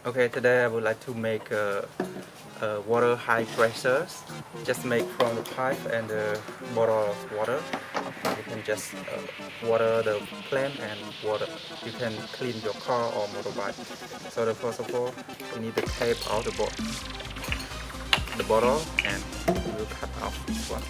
Okay, today I would like to make water high pressure. Just make from the pipe and the bottle of water. You can just water the plant and water. You can clean your car or motorbike. So the first of all, you need to tape out the bottle and you will cut off this one.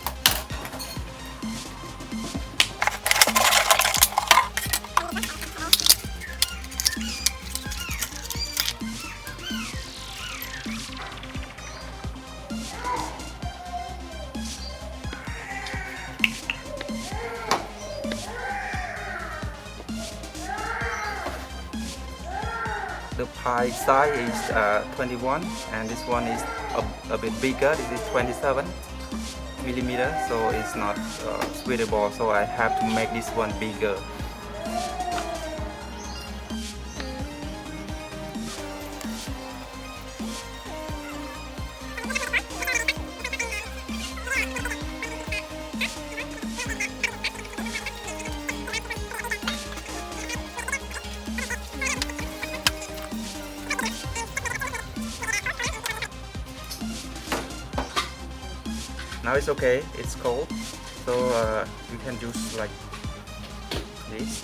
The pie size is 21 and this one is a bit bigger. This is 27 millimeter, so it's not suitable, so I have to make this one bigger. Now it's okay, it's cold, so you can use like this.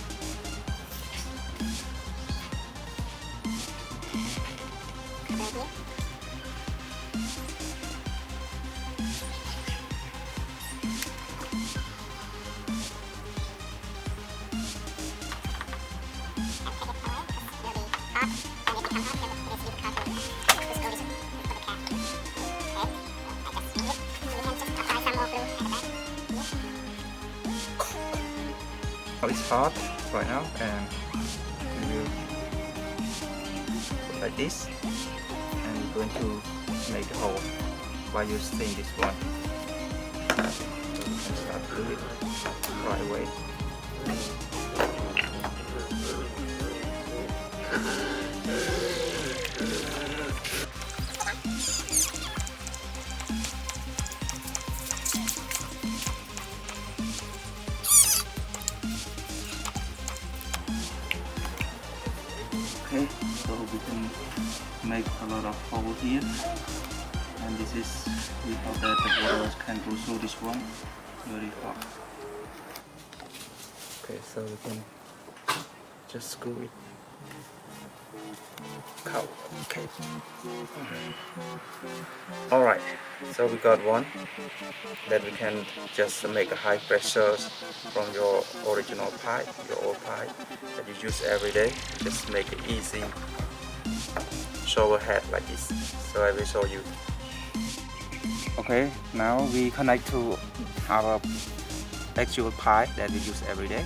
It's hot right now, and you put like this, and you're going to make a hole by using this one. So you can start to do it right away. Okay, so we can make a lot of holes here, and this is without that the water can go through this one very hot. Okay, so we can just screw it out. Okay. Alright, so we got one that we can just make a high pressure from your original pipe, your old pipe that you use every day. Just make it easy shower head like this. So I will show you. Okay, now we connect to our actual pipe that we use every day,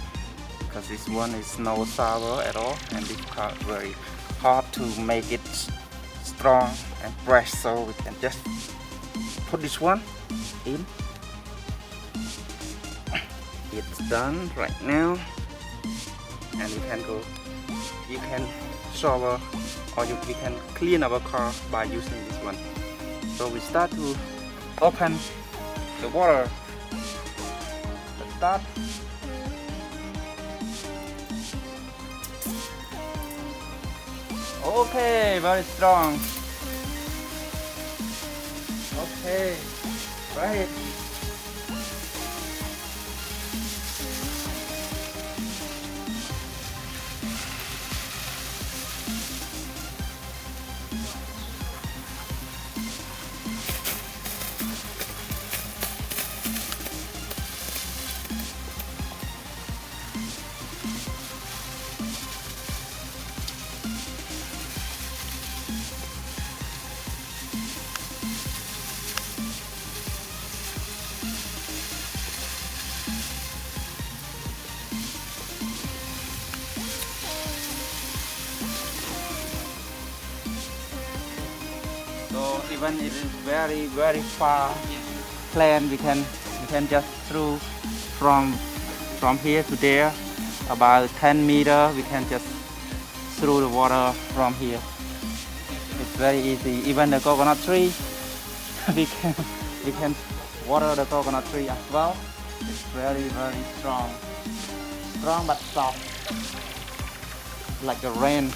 because this one is no sour at all, and it's very hard to make it strong and fresh, so we can just put this one in. It's done right now, and you can shower or we can clean our car by using this one. So we start to open the water. Let's start. Okay, very strong. Okay, right. So even it is very far plant, we can just through from here to there about 10 meters. We can just through the water from here. It's very easy. Even the coconut tree, we can water the coconut tree as well. It's very strong but soft, like the rain.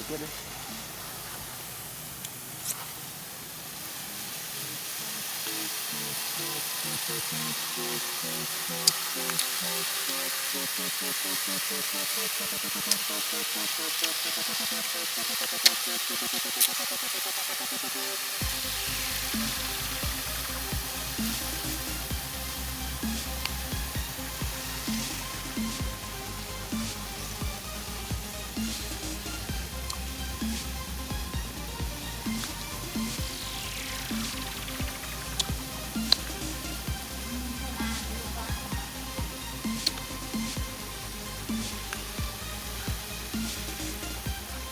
Get it.